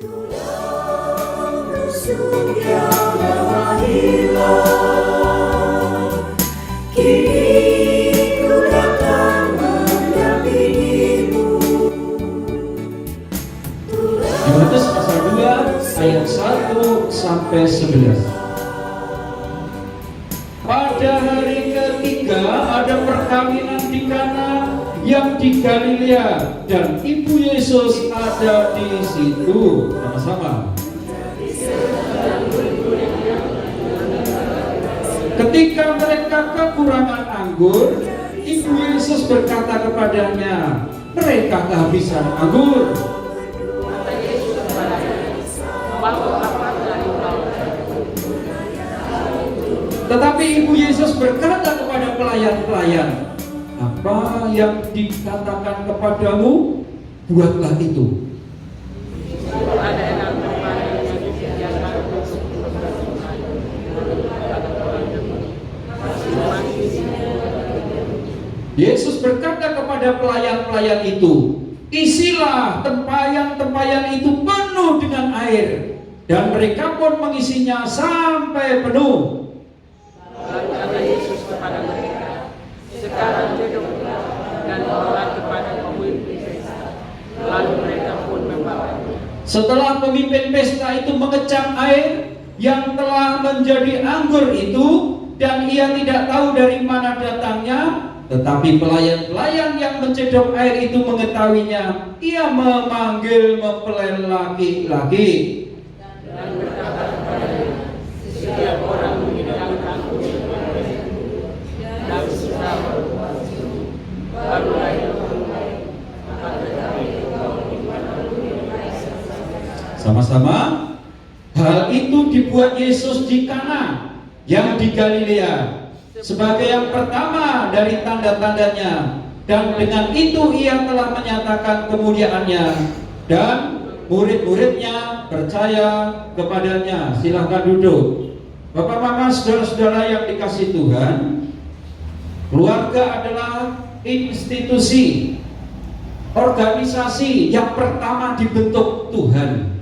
Yohanes pasal 2 ayat 1 sampai 11. Pada hari ketiga ada perkawinan di Kana yang di Galilea dan ibu Yesus ada di situ. Sama-sama. Ketika mereka kekurangan anggur, ibu Yesus berkata kepadanya, mereka kehabisan anggur. Tetapi ibu Yesus berkata kepada pelayan-pelayan, apa yang dikatakan kepadamu, buatlah itu. Yesus berkata kepada pelayan-pelayan itu, isilah tempayan-tempayan itu penuh dengan air. Dan mereka pun mengisinya sampai penuh. Lalu kata Yesus kepada mereka, sekarang duduklah dan bawa kepada pemimpin pesta. Lalu mereka pun membawanya. Setelah pemimpin pesta itu mengecam air yang telah menjadi anggur itu, dan ia tidak tahu dari mana datangnya, tetapi pelayan-pelayan yang mencedok air itu mengetahuinya, ia memanggil mempelai laki-laki Dan berkata kepadanya, setiap orang menghidangkan anggur dan sudah berpuasa, barulah ia mulai akan tetapi sama-sama. Hal itu dibuat Yesus di Kana yang di Galilea sebagai yang pertama dari tanda-tandanya, dan dengan itu ia telah menyatakan kemuliaannya, dan murid-muridnya percaya kepadanya. Silahkan duduk. Bapak, mama, saudara-saudara yang dikasihi Tuhan, keluarga adalah institusi, organisasi yang pertama dibentuk Tuhan.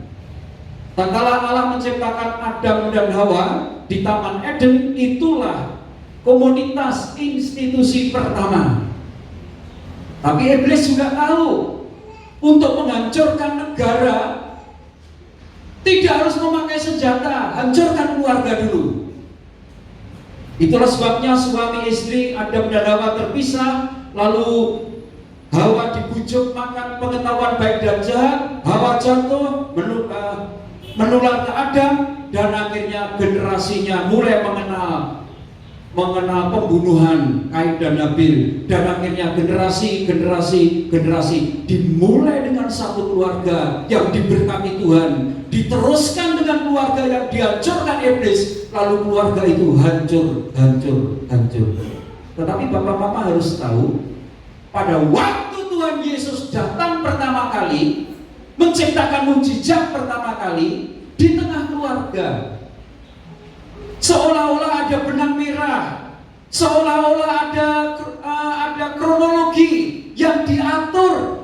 Tatkala Allah menciptakan Adam dan Hawa di Taman Eden, itulah komunitas institusi pertama. Tapi iblis juga tahu, untuk menghancurkan negara tidak harus memakai senjata, hancurkan keluarga dulu. Itulah sebabnya suami istri Adam dan Hawa terpisah, lalu Hawa dibujuk makan pengetahuan baik dan jahat. Hawa jatuh, menular ke Adam, dan akhirnya generasinya mulai mengenal pembunuhan Kain dan Habil, dan akhirnya generasi dimulai dengan satu keluarga yang diberkati Tuhan, diteruskan dengan keluarga yang dihancurkan iblis, lalu keluarga itu hancur. Tetapi Bapak Mama harus tahu, pada waktu Tuhan Yesus datang pertama kali, menciptakan mukjizat pertama kali di tengah keluarga, seolah-olah ada benang merah, seolah-olah ada kronologi yang diatur,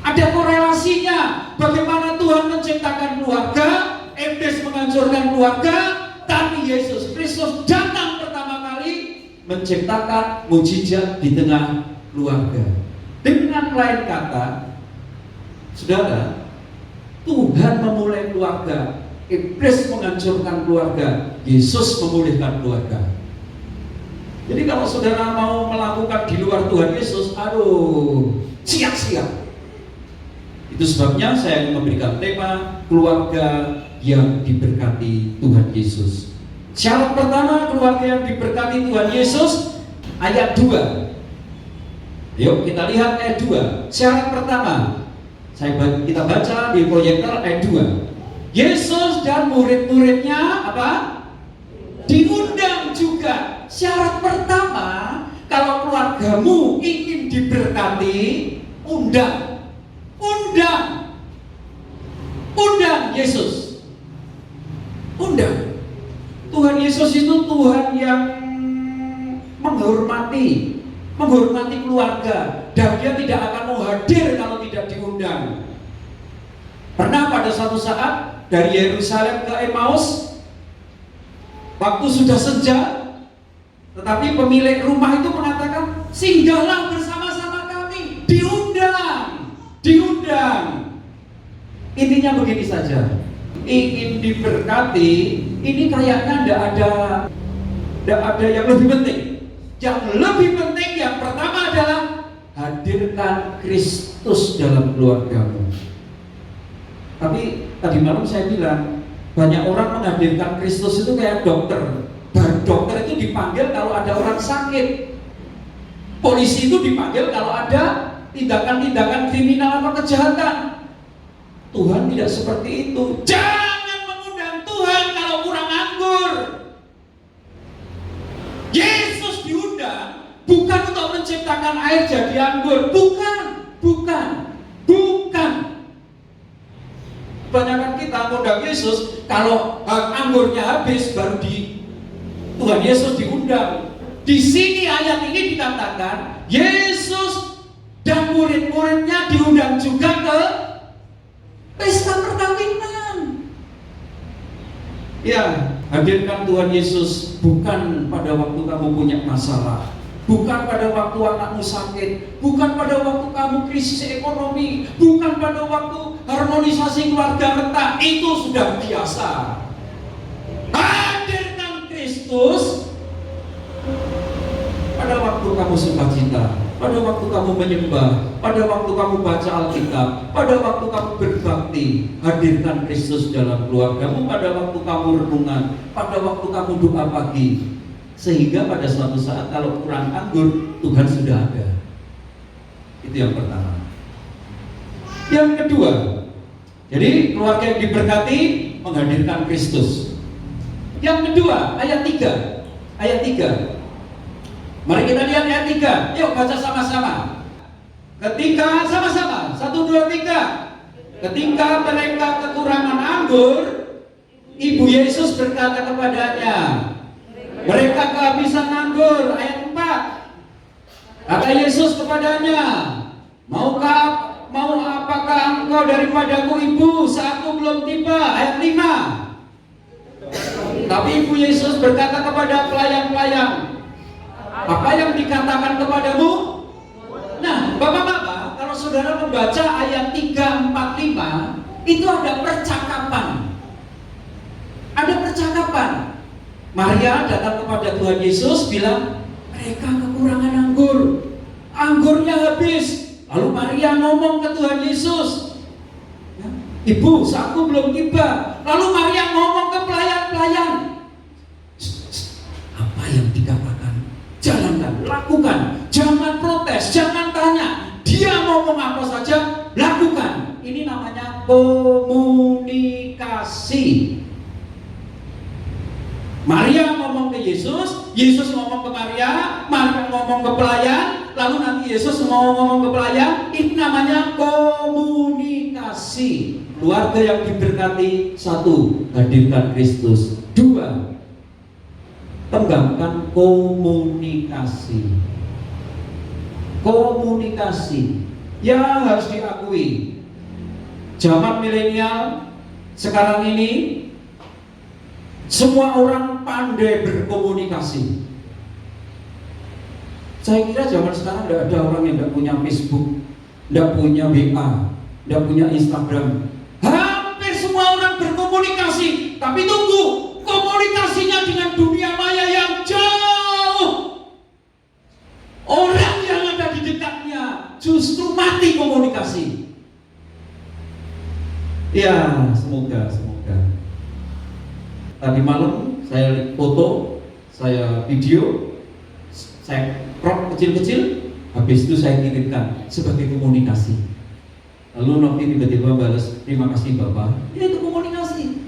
ada korelasinya. Bagaimana Tuhan menciptakan keluarga, iblis menghancurkan keluarga, tapi Yesus Kristus datang pertama kali menciptakan mukjizat di tengah keluarga. Dengan lain kata, saudara, Tuhan memulai keluarga, iblis menghancurkan keluarga, Yesus memulihkan keluarga. Jadi kalau saudara mau melakukan di luar Tuhan Yesus, siap-siap. Itu sebabnya saya memberikan tema keluarga yang diberkati Tuhan Yesus. Syarat pertama keluarga yang diberkati Tuhan Yesus, ayat 2. Yuk kita lihat ayat 2. Syarat pertama, kita baca di proyektor ayat 2. Yesus dan murid-muridnya apa? Diundang juga. Syarat pertama, kalau keluargamu ingin diberkati, undang Yesus. Undang. Tuhan Yesus itu Tuhan yang menghormati keluarga, dan dia tidak akan mau hadir kalau tidak diundang. Pernah pada suatu saat dari Yerusalem ke Emmaus, waktu sudah senja, tetapi pemilik rumah itu mengatakan, singgahlah bersama-sama kami. Diundang. Intinya begini saja, ingin diberkati, ini kayaknya tidak ada yang lebih penting. Yang lebih penting yang pertama adalah hadirkan Kristus dalam keluargamu. Tapi tadi malam saya bilang, banyak orang menghadirkan Kristus itu kayak dokter. Dokter itu dipanggil kalau ada orang sakit. Polisi itu dipanggil kalau ada tindakan-tindakan kriminal atau kejahatan. Tuhan tidak seperti itu. Jangan mengundang Tuhan kalau kurang anggur. Yesus diundang bukan untuk menciptakan air jadi anggur. Bukan. Kebanyakan kita mengundang Yesus kalau anggurnya habis baru Tuhan Yesus diundang. Di sini ayat ini dikatakan Yesus dan murid-muridnya diundang juga ke pesta perkawinan. Ya, hadirkan Tuhan Yesus bukan pada waktu kamu punya masalah, bukan pada waktu anakmu sakit, bukan pada waktu kamu krisis ekonomi, bukan pada waktu harmonisasi keluarga retak. Itu sudah biasa. Hadirkan Kristus pada waktu kamu sukacita, pada waktu kamu menyembah, pada waktu kamu baca Alkitab, pada waktu kamu berbakti. Hadirkan Kristus dalam keluargamu pada waktu kamu renungan, pada waktu kamu doa pagi. Sehingga pada suatu saat kalau kurang anggur, Tuhan sudah ada. Itu yang pertama. Yang kedua, jadi keluarga yang diberkati menghadirkan Kristus. Yang kedua, ayat 3. Mari kita lihat ayat 3. Yuk baca sama-sama. Ketika sama-sama 1, 2, 3. Ketika mereka kekurangan anggur, Ibu Yesus berkata kepadanya, mereka kehabisan anggur. Ayat 4. Kata Yesus kepadanya, mau apakah engkau daripadaku, Ibu, saatku belum tiba? Ayat 5. Tapi Ibu Yesus berkata kepada pelayan-pelayan, apa yang dikatakan kepadamu? Nah, Bapak-bapak, kalau saudara membaca ayat 3, 4, 5, itu ada percakapan. Maria datang kepada Tuhan Yesus bilang, mereka kekurangan anggur, anggurnya habis. Lalu Maria ngomong ke Tuhan Yesus, Ibu, saatku belum tiba. Lalu Maria ngomong ke pelayan-pelayan, apa yang dikatakan, jalankan, lakukan, jangan protes, jangan tanya. Dia ngomong apa saja, lakukan. Ini namanya komunikasi. Maria ngomong ke Yesus, Yesus ngomong ke Maria, Maria ngomong ke pelayan, lalu nanti Yesus mau ngomong ke pelayan. Ini namanya komunikasi. Keluarga yang diberkati, 1, hadirkan Kristus. 2, kembangkan komunikasi. Komunikasi yang harus diakui, zaman milenial sekarang ini semua orang pandai berkomunikasi. Saya kira zaman sekarang tidak ada orang yang tidak punya Facebook, tidak punya WA, tidak punya Instagram. Hampir semua orang berkomunikasi, tapi tunggu, komunikasinya dengan dunia maya yang jauh. Orang yang ada di dekatnya justru mati komunikasi. Ya, semoga. Tadi malam saya foto, saya video, saya crop kecil-kecil, habis itu saya kirimkan sebagai komunikasi. Lalu Novi tiba-tiba balas, terima kasih Bapak. Ya, itu komunikasi.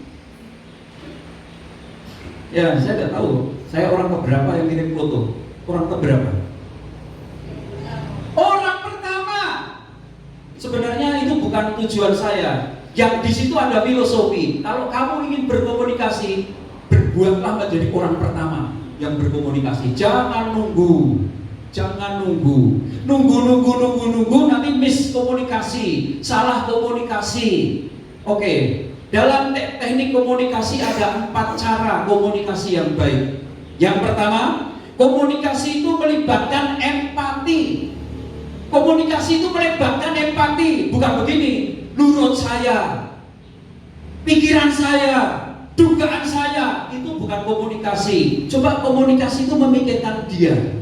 Ya, saya tidak tahu, saya orang keberapa yang kirim foto? Orang keberapa? Orang pertama. Sebenarnya itu bukan tujuan saya. Yang di situ ada filosofi. Kalau kamu ingin berkomunikasi, berbuatlah menjadi orang pertama yang berkomunikasi. Jangan nunggu. Nunggu nanti miskomunikasi, salah komunikasi. Oke, dalam teknik komunikasi ada 4 cara komunikasi yang baik. Yang pertama, komunikasi itu melibatkan empati. Komunikasi itu melibatkan empati, bukan begini, menurut saya, pikiran saya, dugaan saya, itu bukan komunikasi. Coba komunikasi itu memikirkan dia.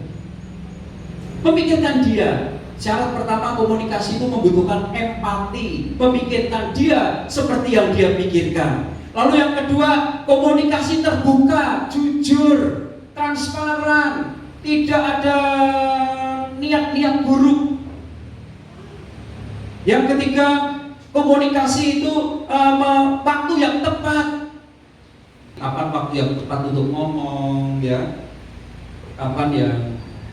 Memikirkan dia. Syarat pertama komunikasi itu membutuhkan empati, memikirkan dia seperti yang dia pikirkan. Lalu yang kedua, komunikasi terbuka, jujur, transparan, tidak ada niat-niat buruk. Yang ketiga, komunikasi itu waktu yang tepat. Kapan waktu yang tepat untuk ngomong, ya? Kapan ya?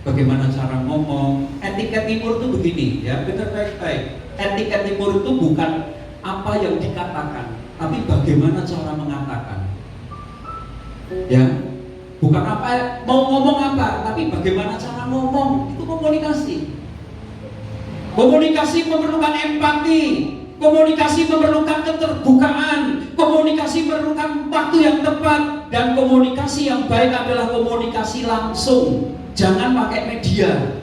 Bagaimana cara ngomong? Etiket timur itu begini, ya, benar baik-baik. Etiket timur itu bukan apa yang dikatakan, tapi bagaimana cara mengatakan. Ya, bukan apa mau ngomong apa, tapi bagaimana cara ngomong. Itu komunikasi. Komunikasi memerlukan empati, komunikasi memerlukan keterbukaan, komunikasi memerlukan waktu yang tepat, dan komunikasi yang baik adalah komunikasi langsung. Jangan pakai media,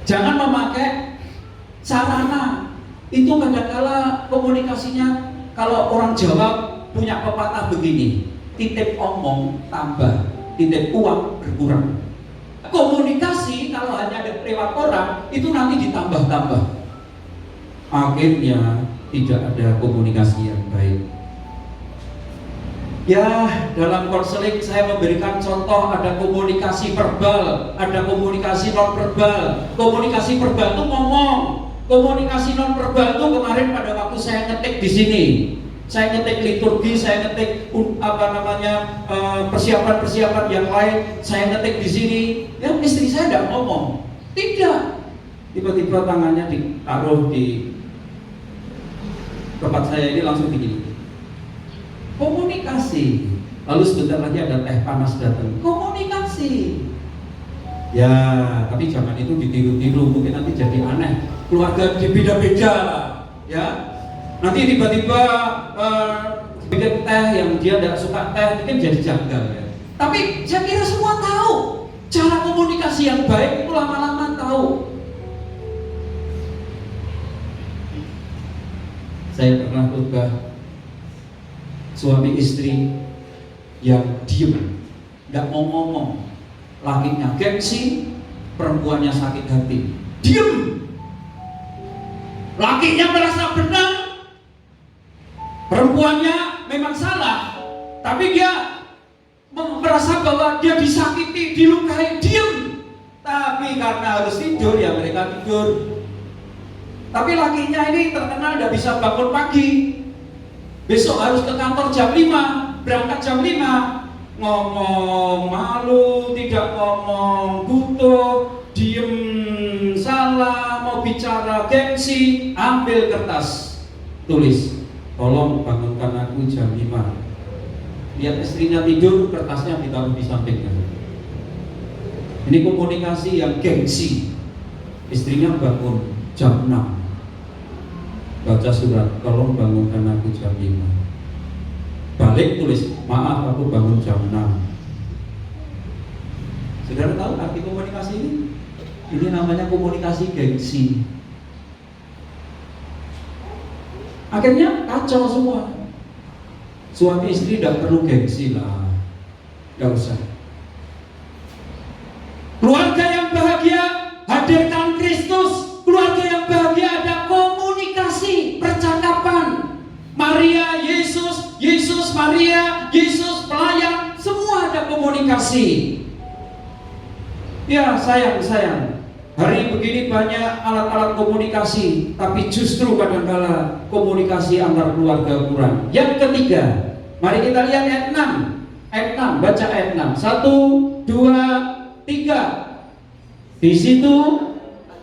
jangan memakai sarana. Itu kadang-kala komunikasinya, kalau orang Jawa punya pepatah begini, titip omong tambah, titip uang berkurang. Komunikasi kalau hanya lewat orang, itu nanti ditambah-tambah. Akhirnya tidak ada komunikasi yang baik. Ya, dalam konseling saya memberikan contoh, ada komunikasi verbal, ada komunikasi non verbal. Komunikasi verbal itu ngomong, komunikasi non verbal itu kemarin pada waktu saya ngetik di sini, saya ngetik liturgi, saya ngetik persiapan-persiapan yang lain, saya ngetik di sini. Ya, istri saya tidak ngomong, tidak. Tiba-tiba tangannya ditaruh di tempat saya ini langsung begini. Komunikasi. Lalu sebentar lagi ada teh panas datang. Komunikasi. Ya, tapi jangan itu ditiru-tiru, mungkin nanti jadi aneh. Keluarga beda-beda, ya. Nanti tiba-tiba bikin teh yang dia tidak suka teh, mungkin jadi janggal, ya. Tapi saya kira semua tahu cara komunikasi yang baik itu lama-lama tahu. Saya pernah khotbah suami istri yang diem, nggak mau ngomong, lakinya gengsi, perempuannya sakit hati, diem. Lakinya merasa benar, perempuannya memang salah, tapi dia merasa bahwa dia disakiti, dilukai, diem. Tapi karena harus tidur, ya mereka tidur. Tapi lakinya ini terkenal tidak bisa bangun pagi. Besok harus ke kantor jam 5, berangkat jam 5. Ngomong malu, tidak ngomong, butuh, diem, salah, mau bicara gengsi, ambil kertas, tulis, tolong bangunkan aku jam 5. Lihat istrinya tidur, kertasnya ditaruh di sampingnya. Ini komunikasi yang gengsi. Istrinya bangun jam 6, baca surat, tolong bangunkan aku jam 5. Balik tulis, maaf aku bangun jam 6. Saudara tahu arti komunikasi ini? Ini namanya komunikasi gengsi. Akhirnya kacau semua. Suami istri tidak perlu gengsi lah, gak usah. Keluarga yang bahagia, hadirkan Kristus. Keluarga yang bahagia ada komunikasi, percakapan. Maria, Yesus, Yesus, Maria, Yesus, pelayan, semua ada komunikasi. Ya sayang, hari begini banyak alat-alat komunikasi, tapi justru kadang-kala komunikasi antar keluarga kurang. Yang ketiga, mari kita lihat ayat 6. Ayat 6, baca ayat 6. 1, 2, 3. Di situ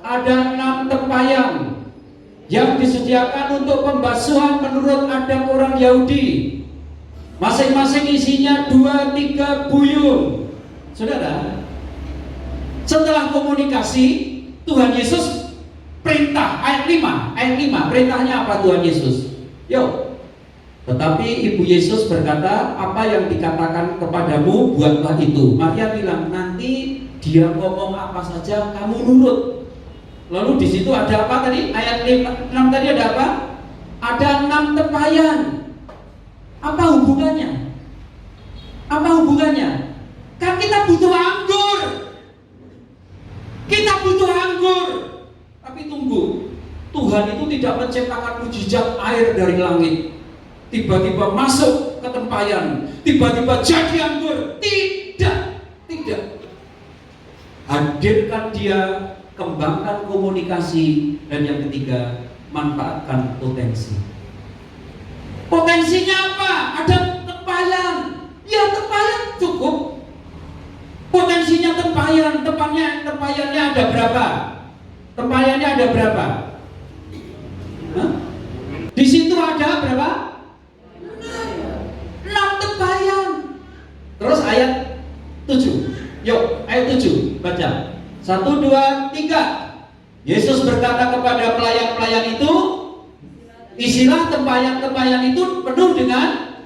ada 6 tempayan yang disediakan untuk pembasuhan menurut adat orang Yahudi. Masing-masing isinya 2-3 buyung. Saudara, setelah komunikasi, Tuhan Yesus perintah, ayat 5, perintahnya apa Tuhan Yesus? Yuk. Tetapi Ibu Yesus berkata, apa yang dikatakan kepadamu, buatlah itu. Maria bilang, nanti dia ngomong apa saja kamu nurut. Lalu di situ ada apa tadi? Ayat 6 tadi ada apa? Ada 6 tempayan. Apa hubungannya? Apa hubungannya? Kan kita butuh anggur. Kita butuh anggur. Tapi tunggu, Tuhan itu tidak menciptakan mujizat air dari langit, tiba-tiba masuk ke tempayan, tiba-tiba jadi anggur. Tidak. Hadirkan dia, kembangkan komunikasi, dan yang ketiga, manfaatkan potensi. Potensinya apa? Ada tempayan. Ya, tempayan cukup. Potensinya tempayan, tempayannya ada berapa? Tempayannya ada berapa? Hah? Di situ ada berapa? 6 tempayan. Terus ayat 7. Yuk, ayat 7 baca. 1, 2, 3. Yesus berkata kepada pelayan-pelayan itu, isilah tempayan-tempayan itu penuh dengan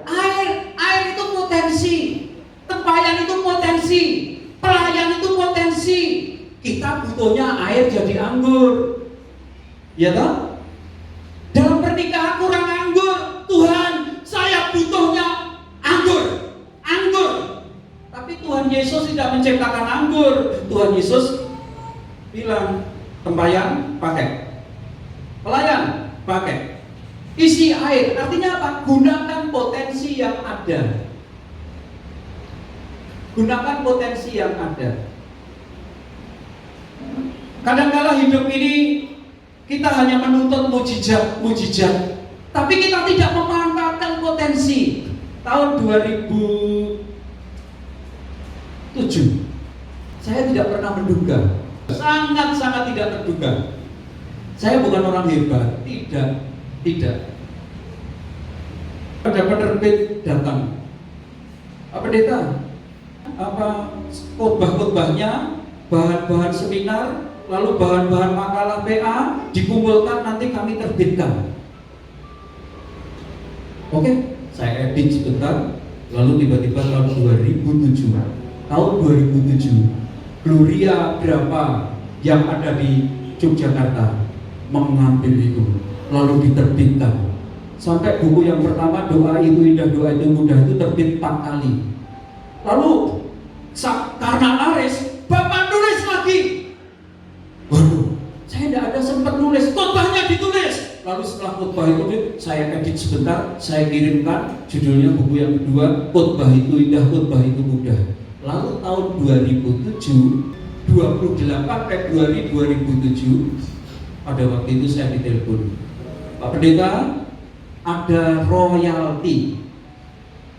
air. Air itu potensi. Tempayan itu potensi. Pelayan itu potensi. Kita butuhnya air jadi anggur. Ya toh? Dalam pernikahan kurang anggur. Tuhan, saya butuhnya anggur. Anggur. Tapi Tuhan Yesus tidak menciptakan anggur. Tuhan Yesus bilang, tempayan pakai, pelayan pakai, isi air. Artinya apa? Gunakan potensi yang ada. Gunakan potensi yang ada. Kadang-kala hidup ini kita hanya menuntut mujizat, tapi kita tidak memanfaatkan potensi. Tahun 2007, saya tidak pernah menduga, sangat-sangat tidak terduga. Saya bukan orang hebat, tidak. Ada penerbit datang, Pak Pendeta, khotbah-khotbahnya, bahan-bahan seminar, lalu bahan-bahan makalah PA dikumpulkan, nanti kami terbitkan. Oke, saya edit sebentar. Lalu tiba-tiba tahun 2007, Gloria berapa yang ada di Yogyakarta mengambil itu, lalu diterbitkan. Sampai buku yang pertama, Doa Itu Indah, Doa Itu Mudah, itu terbit 4 kali. Lalu karena laris, Bapak nulis lagi. Waduh, saya tidak ada sempat nulis, khotbahnya ditulis. Lalu setelah khotbah itu saya edit sebentar, saya kirimkan. Judulnya buku yang kedua, Khotbah Itu Indah, Khotbah Itu Mudah. Lalu tahun 2007, 28 Februari 2007, pada waktu itu saya ditelepon, Pak Pendeta, ada royalti.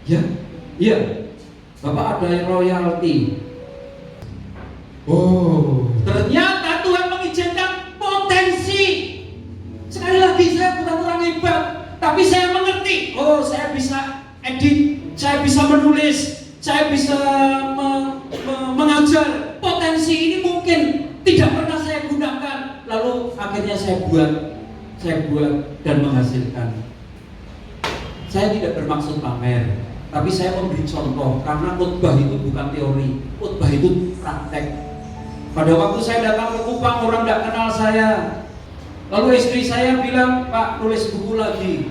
Ya, iya, Bapak ada royalti. Oh, ternyata Tuhan mengizinkan potensi. Sekali lagi, saya bukan orang hebat, tapi saya mengerti. Oh, saya bisa edit, saya bisa menulis, saya bisa mengajar. Potensi ini mungkin tidak pernah saya gunakan. Lalu akhirnya saya buat dan menghasilkan. Saya tidak bermaksud pamer, tapi saya memberi contoh, karena khotbah itu bukan teori, khotbah itu praktek. Pada waktu saya datang ke Kupang, orang tidak kenal saya. Lalu istri saya bilang, Pak, tulis buku lagi.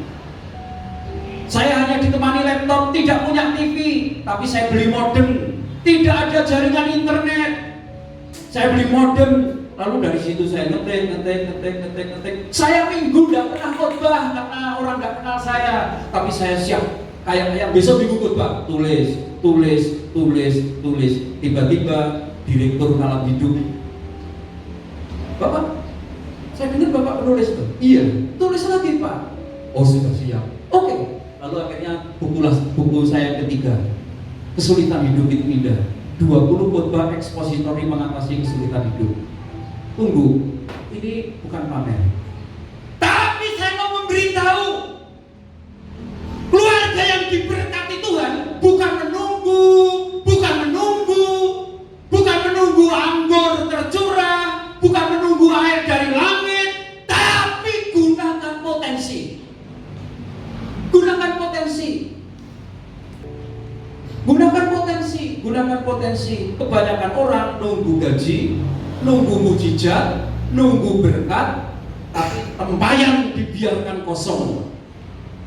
Saya hanya ditemani laptop, tidak punya TV, tapi saya beli modem. Tidak ada jaringan internet, saya beli modem. Lalu dari situ saya ngetik. Saya minggu tidak pernah khotbah karena orang tidak kenal saya, tapi saya siap. Kayak besok minggu khotbah, tulis. Tiba-tiba direktur Malam Hidup, Bapak, saya dengar Bapak penulis tuh. Iya, tulis lagi Pak. Oh, sudah siap. Oke. Lalu akhirnya buku saya yang ketiga, Kesulitan Hidup Itu Indah. 20 khotbah ekspositori mengatasi kesulitan hidup. Tunggu, ini bukan pamer. Tapi saya mau memberitahu, keluarga yang diberkati Tuhan bukan menunggu anggur tercurah, bukan menunggu air dari langit, tapi gunakan potensi. potensi. Gunakan potensi, gunakan potensi. Kebanyakan orang nunggu gaji, nunggu mujizat, nunggu berkat, tapi tempayan dibiarkan kosong.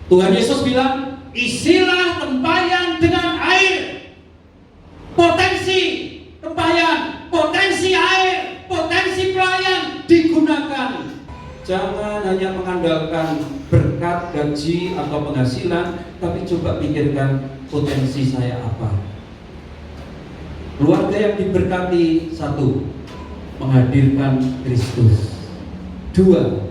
Tuhan Yesus bilang, isilah tempayan dengan air. Potensi tempayan, potensi air, potensi pelayan digunakan. Jangan hanya mengandalkan berkat, gaji, atau penghasilan, tapi coba pikirkan potensi saya apa. Keluarga yang diberkati, 1, menghadirkan Kristus. 2,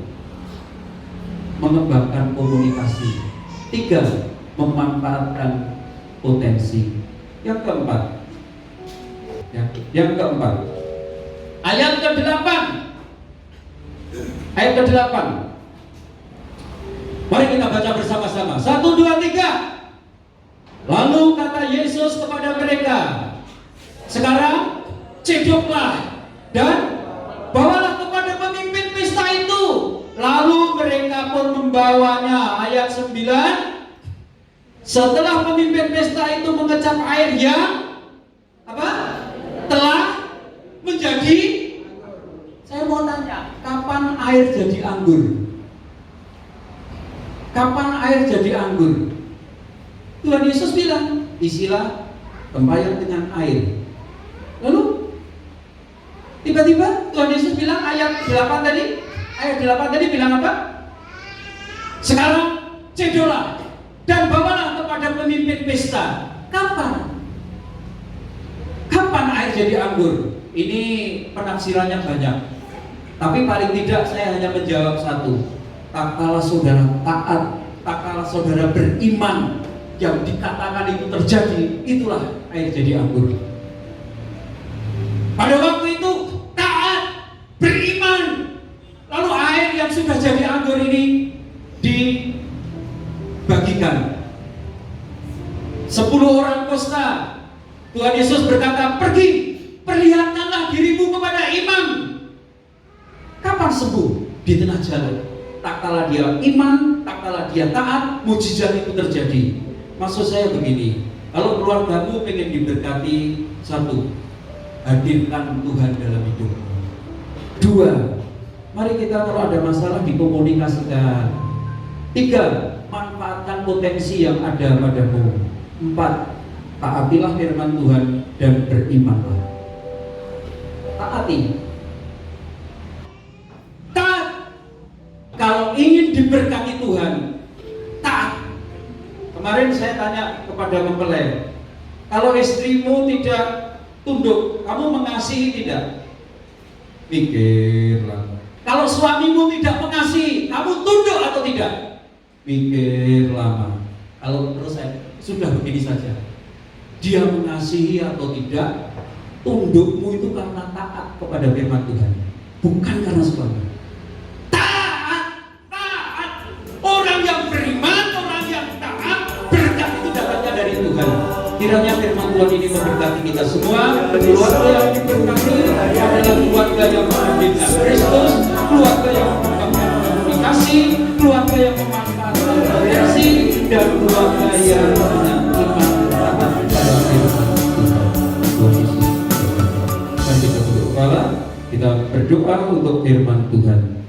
mengembangkan komunikasi. 3, memanfaatkan potensi. Yang keempat, ayat ke-8. Ayat ke-8. Mari kita baca bersama-sama. 1, 2, 3. Lalu kata Yesus kepada mereka, sekarang cedoklah dan bawalah kepada pemimpin pesta itu. Lalu mereka pun membawanya. Ayat 9. Setelah pemimpin pesta itu mengecap air yang telah menjadi, saya mau tanya, kapan air jadi anggur? Kapan air jadi anggur? Tuhan Yesus bilang, isilah tempayan dengan air. Lalu tiba-tiba Tuhan Yesus bilang, ayat 8 tadi bilang apa? Sekarang cedolah dan bawalah kepada pemimpin pesta. Kapan? Kapan air jadi anggur? Ini penafsirannya banyak, tapi paling tidak saya hanya menjawab 1. Tak kala saudara taat, tak kala saudara beriman, yang dikatakan itu terjadi, itulah air jadi anggur. Pada waktu itu taat, beriman, lalu air yang sudah jadi anggur ini dibagikan. 10 orang kusta. Tuhan Yesus berkata, pergi, perlihatkanlah dirimu kepada imam. Kapan sembuh? Di tengah jalan. Tak kala dia iman, tak kala dia taat, mujizat itu terjadi. Maksud saya begini, kalau keluargamu pengen diberkati, 1, hadirkan Tuhan dalam hidupmu. 2, mari kita kalau ada masalah dikomunikasikan. 3, manfaatkan potensi yang ada padamu. 4, taatilah firman Tuhan dan berimanlah. Taati. Taat. Kalau ingin diberkati Tuhan, taat. Kemarin saya tanya kepada mempelai, kalau istrimu tidak tunduk, kamu mengasihi tidak? Mikirlah. Kalau suamimu tidak mengasihi, kamu tunduk atau tidak? Mikir lama. Kalau terus saya sudah begini saja, dia mengasihi atau tidak, tundukmu itu karena taat kepada firman Tuhan, bukan karena suami. Taat. Orang yang beriman, orang yang taat, berkat itu dapatnya dari Tuhan. Kiranya firman Tuhan ini memberkati kita semua. Keluarga yang diberkati adalah keluarga yang menghadirkan Kristus, keluarga yang mengembangkan komunikasi, keluarga yang memanfaatkan potensi, dan keluarga yang punya iman terhadap firman Tuhan. Tuhan Yesus. Mari kita tunduk kepala, kita berdoa untuk firman Tuhan.